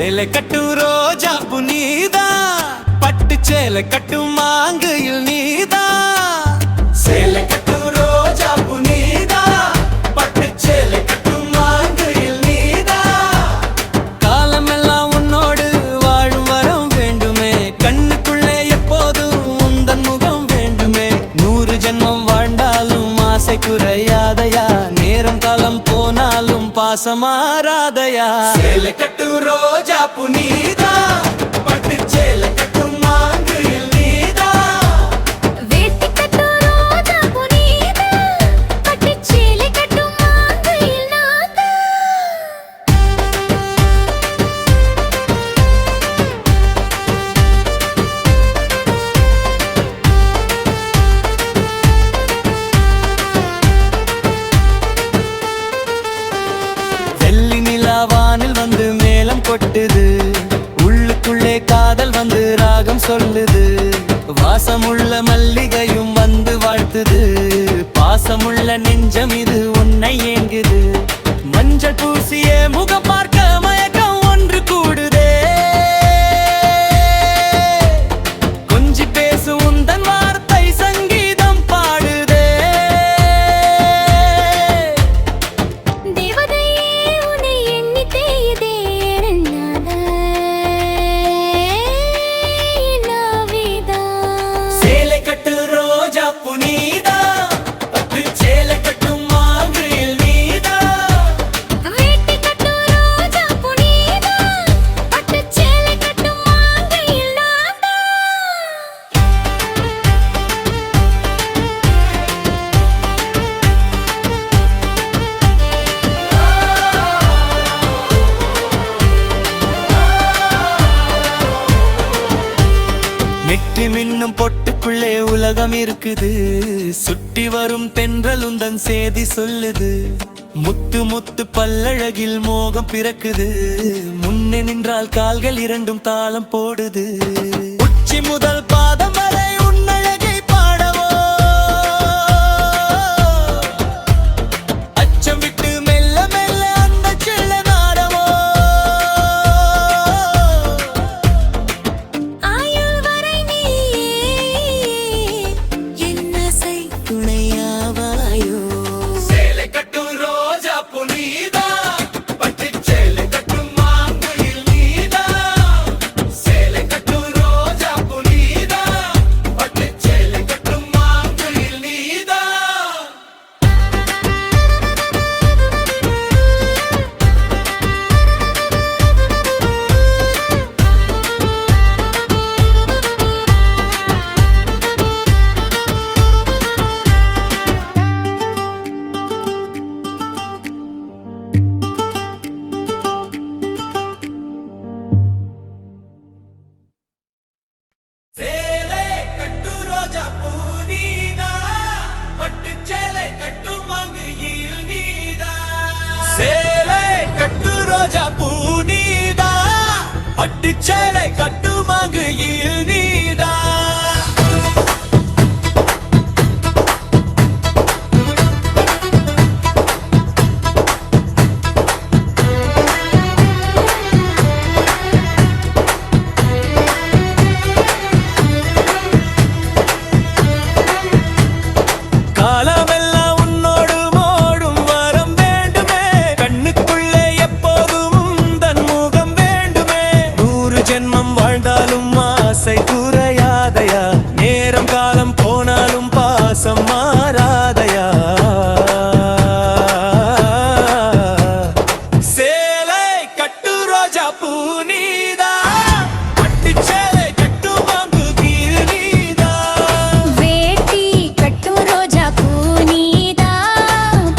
சேலை கட்டும் ரோஜா புனிதா, பட்டு சேலை கட்டும் மாங்கையில் நீதா. சேலை கட்டும் ரோஜா புனிதா, பட்டு சேலை கட்டும் மாங்கையில் நீதா. காலமெல்லாம் உன்னோடு வாழும் வரம் வேண்டுமே, கண்ணுக்குள்ளே எப்போதும் உந்தன் முகம் வேண்டுமே. 100 ஜென்மம் வாழ்ந்தாலும் ஆசை குறையாதையா, நேரம் காலம் போனாலும் பாசமாராதையா. சேலை கட்டும் ரோஜா புனிதா, பட்டு சேலை கட்டும் மாங்கையில் நீதா. வேட்டி கட்டும் ரோஜா புனிதா, பட்டு சேலை கட்டும் மாங்கையில் நாதா. வெள்ளி நிலா வானில் வந்து மேளம் கொட்டுது, உள்ளுக்குள்ளே காதல் வந்து ராகம் சொல்லுது. வாசமுள்ள மல்லிகையும் வந்து வாழ்த்துது, பாசமுள்ள நெஞ்சம் இது உன்னை ஏங்குது. மஞ்சள் பூசிய முகம் பார்க்க மயக்கம் ஒன்று கூடுதே, கொஞ்சி பேசு உந்தன் வார்த்தை சங்கீதம் பாடுதே. தேவதையே உன்னை எண்ணி தேயுதே நாதா, நாவிதா. சேலை கட்டு ரோஜா புனிதா, பட்டு சேலை கட்டும் மாங்கையில் நீதா. வேட்டி கட்டும் ரோஜா புனிதா, பட்டு சேலை கட்டும் மாங்கையில் நாதா. நெற்றி மின்னும் பொட்டுக்குள்ளே உலகம் இருக்குது, சுட்டி வரும் தென்றல் உந்தன் சேதி சொல்லுது. முத்து முத்து பல்லழகில் மோகம் பிறக்குது, முன்னே நின்றால் கால்கள் இரண்டும் தாளம் போடுது. உச்சி முதல் பாதம் வரை உன்னழகை பாடவோ, அச்சம் விட்டு மெல்ல மெல்ல அந்த செல்ல நாடவோ. ஆயுள் வரை நீயே என் ஆசை துணையாவாயோ. சேலை கட்டும் ரோஜா புனிதா, பட்டு சேலை கட்டும் மாங்கையில் நீதா. சேலை கட்டும் ரோஜா புனிதா, பட்டு சேலை கட்டும் மாங்கையில் நீதா. சேலை கட்டு ரோஜா புனிதா, பட்டு சேலை கட்டு மாங்கையில் நீதா. சேலை கட்டு ரோஜா புனிதா, பட்டு சேலை கட்டு மாங்கையில் நீதா. காலமெல்லாம் உன்னோடு மோடும் வரம் வேண்டுமே, கண்ணுக்குள்ளே எப்போதும் உந்தன் முகம் வேண்டுமே. 100 ஜென்மம் வாழ்ந்தாலும் ஆசை குறையாதையா, நேரம் காலம் போனாலும் பாசம் மாறாதையா. சேலை கட்டு ரோஜா புனிதா, பட்டு சேலை கட்டு மாங்கையில் நீதா. வேட்டி கட்டும் ரோஜா புனிதா,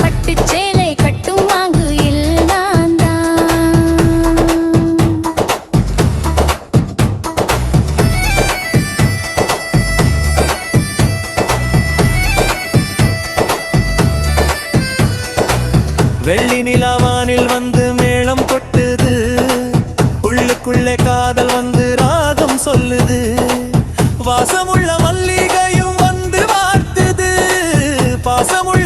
பட்டு சேலை கட்டும் மாங்கையில் நான்தா. வெள்ளி நிலாவானில் வந்து மேளம் கொட்டுது, உள்ளுக்குள்ளே காதல் வந்து ராகம் சொல்லுது. வாசமுள்ள மல்லிகையும் வந்து வாழ்த்துது, பாசமுள்ள